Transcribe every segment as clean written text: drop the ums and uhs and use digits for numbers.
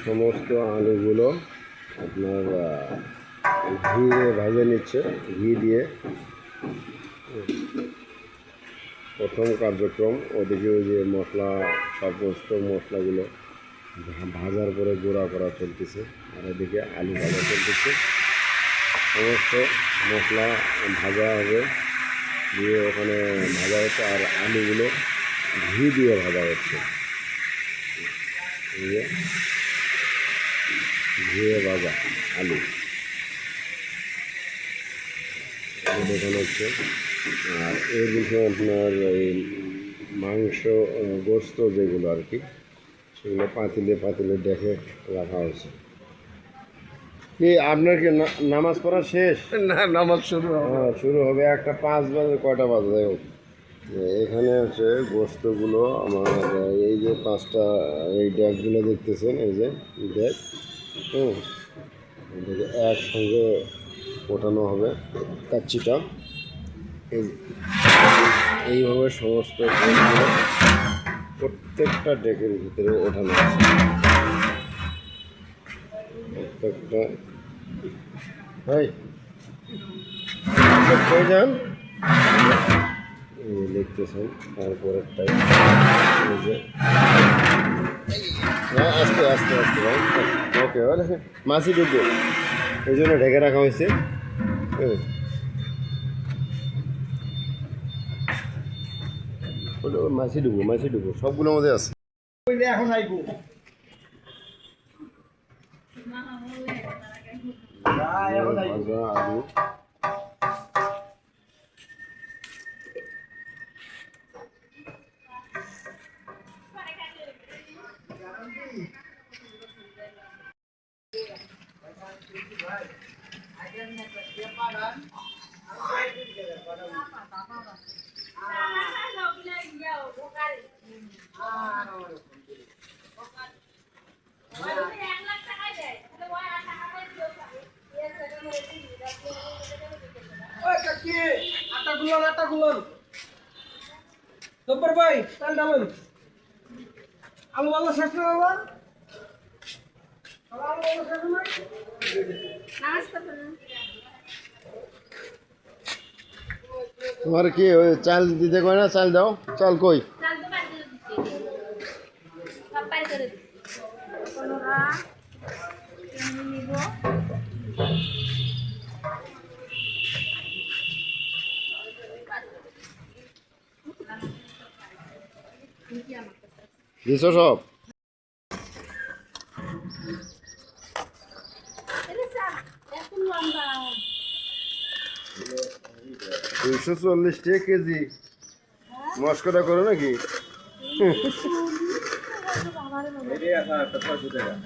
সমস্ত আলুগুলো আপনার ঘি দিয়ে ভেজে নিচ্ছে। ঘি দিয়ে প্রথম কার্যক্রম, ওদিকে ওই যে মশলা, সমস্ত মশলাগুলো ভাজার পরে গুঁড়া করা চলতেছে, আর এদিকে আলু ভাজা চলতেছে। সমস্ত মশলা ভাজা হবে, দিয়ে ওখানে ভাজা হচ্ছে, আর আলুগুলো ঘি দিয়ে ভাজা হচ্ছে। ঘিয়ে ভাজা আলু দেখানো হচ্ছে। আর এর বিষয়ে আপনার এই মাংস, গোস্ত যেগুলো আর কি, সেগুলো পাতিলে পাতিলে দেখে রাখা হয়েছে। কি আপনার কি নামাজ পড়া শেষ? না, নামাজ শুরু হবে। হ্যাঁ, শুরু হবে 1টা 5 বাজে, কয়টা বাজে যাই হোক। এখানে হচ্ছে গোস্তগুলো আমার এই যে 5টা এই ড্যাগগুলো দেখতেছেন, এই যে ড্যাগ, এটাকে একসঙ্গে ওঠানো হবে কাচ্চিটা। এইভাবে সমস্ত গোস্তগুলো প্রত্যেকটা ডেকের ভিতরে ওঠানো আছে। প্রত্যেকটা কই যান দেখতেছেন। তারপরেরটাই আস্তে আস্তে আস্তে ভাই, ওকে, মাছি ডুববে, এই জন্য ঢেকে রাখা হয়েছে। মাছি ডুবো সবগুলোর মধ্যে আছে। এখন আইবো ভাজা আলু, আটা গুলন জব্বর ভাই, চাল ডালুন। আলু ভালো শেষ না বাবা? আলু ভালো শেষ না? তোমার কি ওই চাল দিতে কয় না? চাল দাও, চাল কই? 200 সব। $240 কেজি। মস্করা করো নাকি?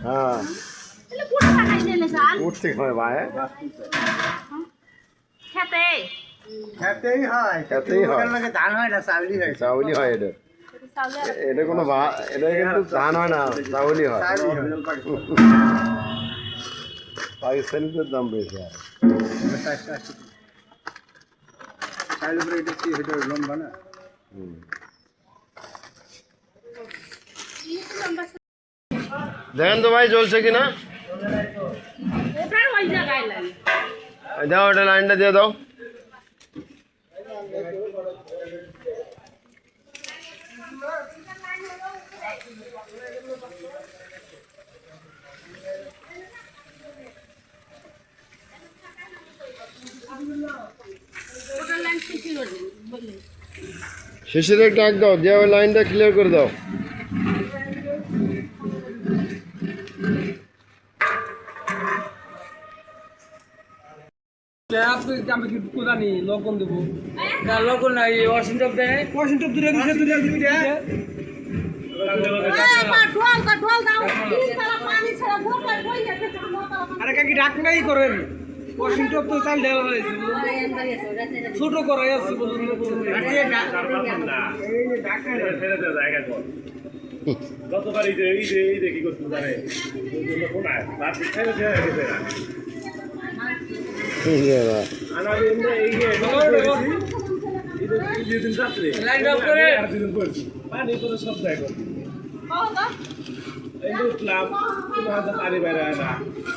হ্যাঁ, উঠতে হয় ভাই, খেতেই হয়। ধান হয় না, চাউলি হয়। চাউলি হয় এটা। এটা কোনো এটা কিন্তু ধান হয় না, চাউলি হয়। পাকিস্তানিদের দাম বেশি। আর লম্বা না। দেখেন তো ভাই চলছে কিনা, দাও ওটা লাইনটা দিয়ে দাও। শেষের একটা ডাক দাও, দিয়ে ওই লাইনটা ক্লিয়ার করে দাও। আমি কি জানি লগন দেবো না, লগন নাই, ওয়াশিংটন দেয়, ওয়াশিংটন দূরে দিছে, দূরে দিবি রে। আরে কাকি ডাক নাই করেন, ওয়াশিংটন তো চাল দেওয়া হয়েছে, ছোট করাই আছে বলুন। গতবার এই যে কি করতে জানে লাইন অফ করে পানি করে সব জায়গায় এই যে উঠলাম কোনো হাতে পানি বের হয় না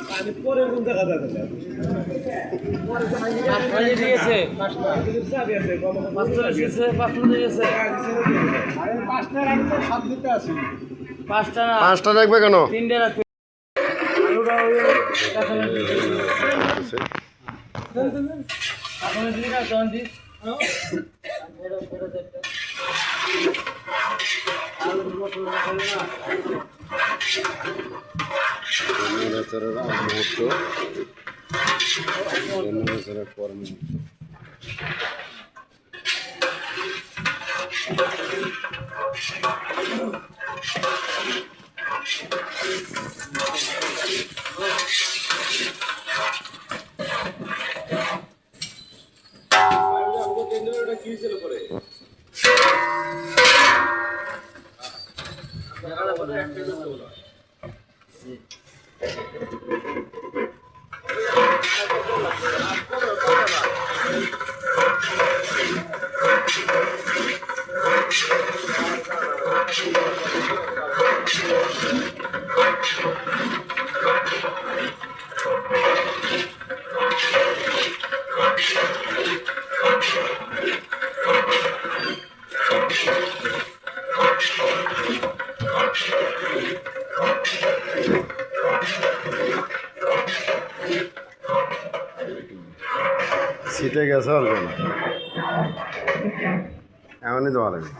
পানি পরে কোন দেখা যাচ্ছে না দিয়েছে চাবি আছে কম পাঁচটা না পাঁচটা রাখবে কেন? তিনটে রাখবে এখন দিই না তখন দিস নেড়াচাড়ার আগ মুহূর্ত, নেড়াচাড়ার পর মুহূর্ত। সিটে গেছে অল্প না, এমনই দেওয়া লাগবে।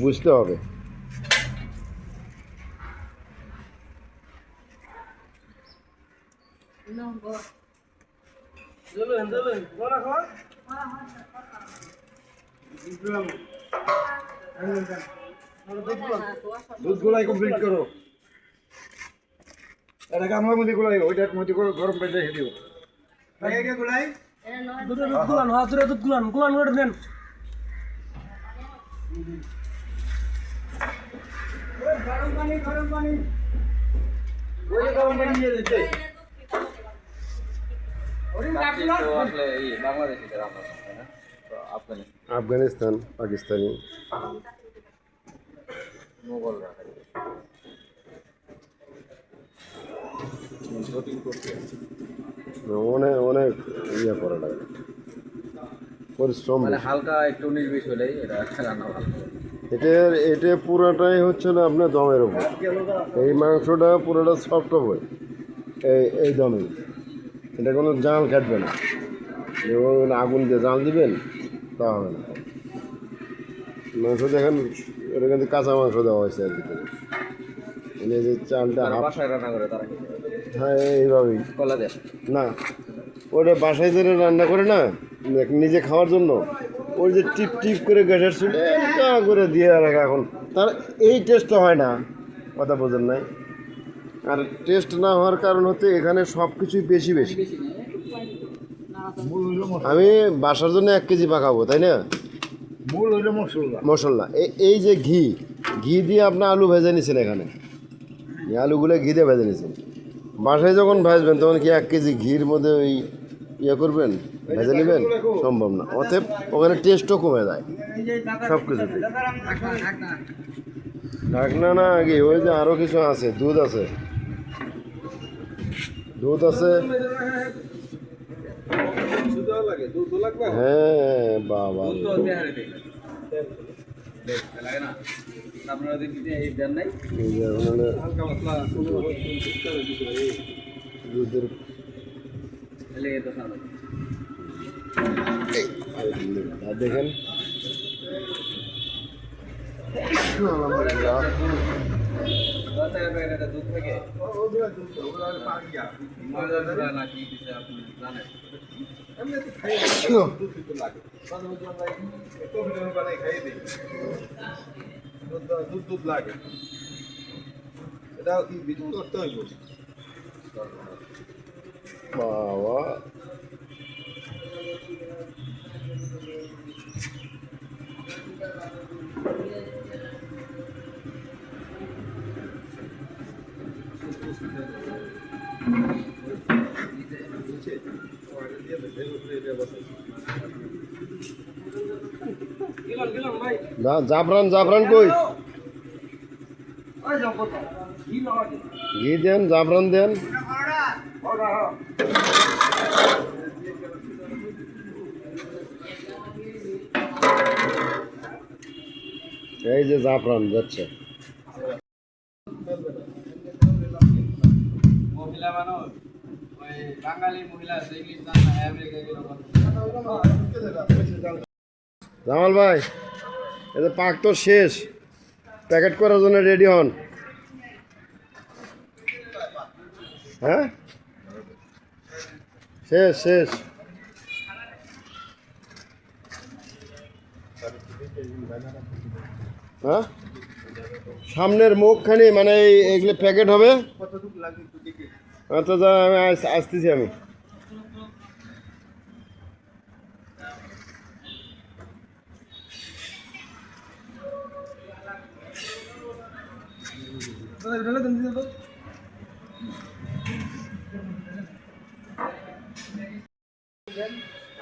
বুঝতে হবে দুধ গুলাই কমপ্লিট করো, এটা গামলার মধ্যে গুলাই, ওইটার মধ্যে গরম পানি রেখে দিও। দুধ গুলান, হ্যাঁ দুধ গুলান গুলান করে দেন। গরম পানি নিয়ে দিতে। আফগানিস্তান, পাকিস্তানি, অনেক অনেক ইয়ে করা লাগে, পরিশ্রম বেশি। হালকা একটু 19-20 হলেই এটা রান্না ভালো। এটা পুরোটাই হচ্ছে না আপনার দমের উপর। এই মাংসটা পুরোটা সফট হবে এই দমে, এটা কোনো জাল কাটবে না। যেমন আগুন দিয়ে জাল দিবেন তা হবে না। মাংস দেখেন, এটা কিন্তু কাঁচা মাংস দেওয়া হয়েছে আর ভিতরে। এই যে চালটা বাসায় রান্না করে তারা হ্যাঁ এইভাবেই কলা দেয় না, ওটা বাসায় ধরে রান্না করে না নিজে খাওয়ার জন্য, ওই যে টিপ টিপ করে গ্যাসের চুলে এটা করে দিয়ে রাখে। এখন তার এই টেস্টটা হয় না, কথা বোঝেন নাই। আর টেস্ট না হওয়ার কারণ হচ্ছে এখানে সব কিছুই বেশি বেশি। আমি বাসার জন্য 1 কেজি পাকাবো, তাই না? মূল হইলো মশলা। মশলা এই যে ঘি দিয়ে আপনার আলু ভেজে নিয়েছেন এখানে, এই আলুগুলো ঘি দিয়ে ভেজে নিয়েছেন। বাসায় যখন ভাজবেন তখন কি 1 কেজি ঘির মধ্যে ওই ইয়ে করবেন, ভেজে নেবেন? সম্ভব না। অতএব ওখানে টেস্টও কমে যায় সব কিছুতে। ঢাকনা না আগে ওই যে আরও কিছু আছে, দুধ আছে শুধু লাগে দুধ লাগবে হ্যাঁ বাবা দুধ তো দেহারে দেয় লাগে না আপনারা দিতে এই দেন নাই এই যে মানে হালকা পাতলা দুধের তাহলে এটা না আলহামদুলিল্লাহ দেখেন আলহামদুলিল্লাহ দুধ থেকে না কি দিতে আপনি জানেন দুধ লাগে এটাও কি বিদ্যুৎ করতে হইব বাবা গেলাম ভাই জাফরান কই ওই যাও কত কি লাগে ঘি দেন জাফরান দেন এই যে জাফরান যাচ্ছে মহিলা মানুষ ওই বাঙালি মহিলা আছে ইংলিশ জানে না আমেরিকা গেল জামাল ভাই এই যে পাক তো শেষ প্যাকেট করার জন্য রেডি হন হ্যাঁ শেষ হ্যাঁ সামনের মুখখানি মানে এগুলো প্যাকেট হবে আচ্ছা আমি আসতেছি আমি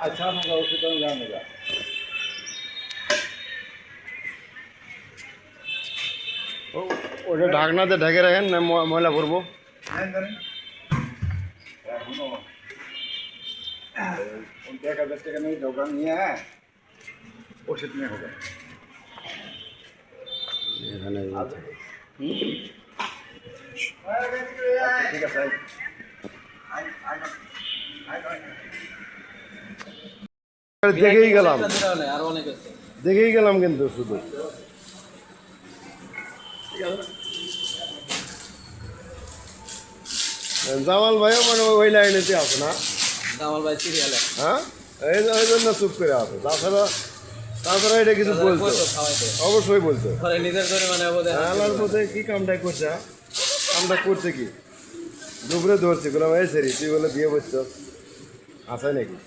আচ্ছা আমাকে ওষুধ জানো যা ওটা ঢাকনাতে ঢেকে রাখেন না ময়লা ভরবো টাকা নিয়ে দোকান নিয়ে ওষুধ নিয়ে হবে এখানে ঠিক আছে দেখেই গেলাম কিন্তু শুধু জামাল ভাইও মানে ওই লাইনেতে আছে না জামাল ভাই সিরিয়ালে হ্যাঁ এই জন্য চুপ করে আছে তাছাড়া এটা কিছু বলতো অবশ্যই বলতো ঘরে নিজের করে মানে আলার মধ্যে কি কামটা করছে কামটা করছে কি দুপুরে ধরছে গুলো ভাই সেরি তুই বলে বিয়ে বসছো আছে নাকি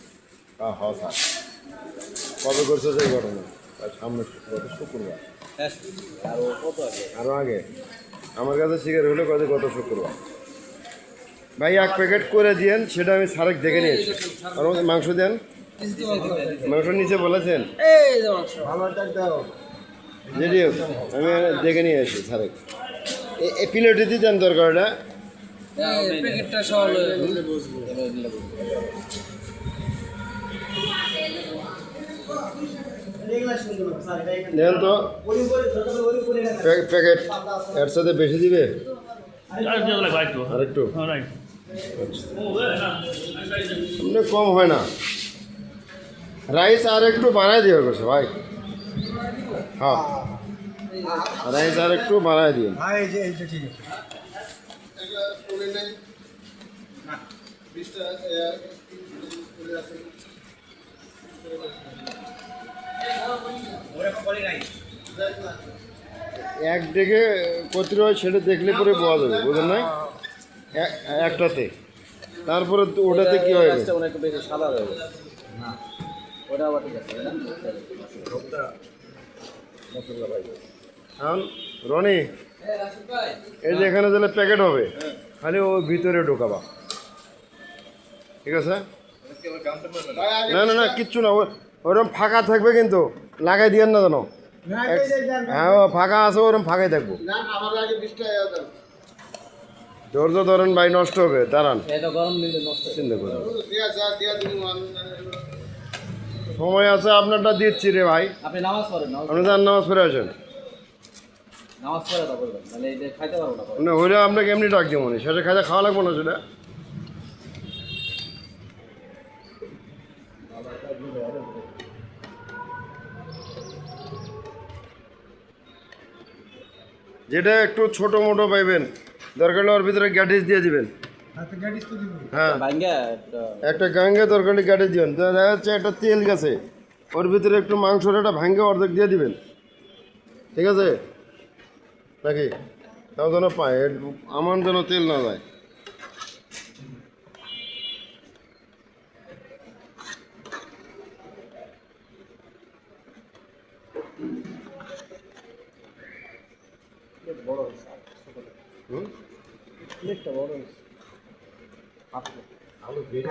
হ্যাঁ স্যার কবে করছো সেই ঘটনা সামনে শুক্রবার আরো আগে আমার কাছে শিকার হলো গত শুক্রবার ভাই এক প্যাকেট করে দিয়েন সেটা আমি সারেক দেখে নিয়েছি আর মাংস দেন মাংস নিচে বলেছেন রেডি আমি দেখে নিয়ে আসি সারেক এই প্লেটে দিয়ে দেন দরকারটা প্যাকেটটা সহ দেন তো প্যাকেট এর সাথে বেশি দিবে আর একটু এমনি কম হয় না রাইস আর একটু বানাই দিয়ে করছে ভাই হ্যাঁ রাইস আর একটু বানাই দিন এক ডেকে কত হয় সেটা দেখলে পরে বোঝা যাবে বুঝলেন না একটাতে তারপরে ওটাতে কি হয় একটু বেশি সাদা হয়ে গেছে ওটা আবার ঠিক আছে এখন রনি এই যে এখানে তাহলে প্যাকেট হবে খালি ও ভিতরে ঢোকাবা ঠিক আছে না কিচ্ছু না ওরকম ফাঁকা থাকবে কিন্তু লাগাই দিয়েন না জানো হ্যাঁ ও ফাঁকা আছে ওরকম ফাঁকাই থাকবো ধৈর্য ধরেন ভাই, নষ্ট হবে, দাঁড়ান এটা গরম দিলে নষ্ট হয়। চিন্তা করুন। সময় আছে, আপনারটা দিচ্ছি রে ভাই। আপনি নামাজ পড়েন, আপনি যান নামাজ পড়ে আসেন। নামাজ পড়ে তা বলবেন, মানে এটা খাইতে পারবো না পরে। না হইলে আপনাকে এমনি ডাক দিব, শেষে খাইতে খাওয়া লাগবো না সেটা। যেটা একটু ছোট মোটো পাইবেন, দরকার হলে ওর ভিতরে গ্যাটিস দিয়ে দিবেন। হ্যাঁ, ভাঙ্গা একটা একটা গাঙ্গে তরকারি কাটে দিবেন। দেখা যাচ্ছে একটা তেল গেছে, ওর ভিতরে একটু মাংসর একটা ভাঙ্গে অর্ধেক দিয়ে দিবেন, ঠিক আছে নাকি? তাও যেন পায়, আমার যেন তেল না যায়। হুম?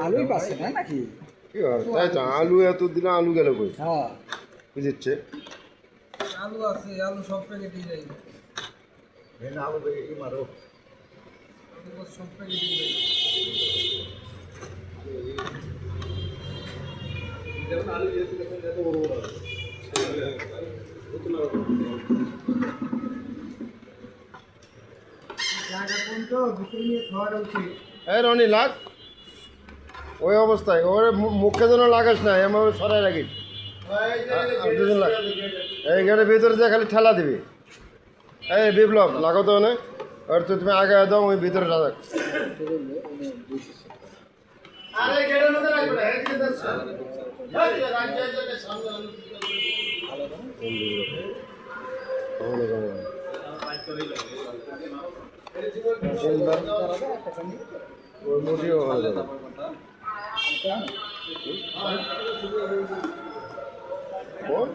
আলুই পাচ্ছে না নাকি? কি হয়? তাই তো, আলু এত দিলে আলু গেল কই? হ্যাঁ, বুঝছে? আলু আছে, আলু সব প্যাকেটই যাই, আলু ই মারো সব প্যাকেটই যাই। এই রনি লাগ, ওই অবস্থায় ওর মুখে যেন লাগাস না, এমন সরাই রাখিস। আর দুজন লাগ, এই গেটের ভিতরে যে খালি ঠেলা দিবি। এই বিপ্লব লাগো তো না, আর তো তুমি আগে দাও, ওই ভিতরে রাখ। ওই মুঠিও ভালো যাবে। কোন?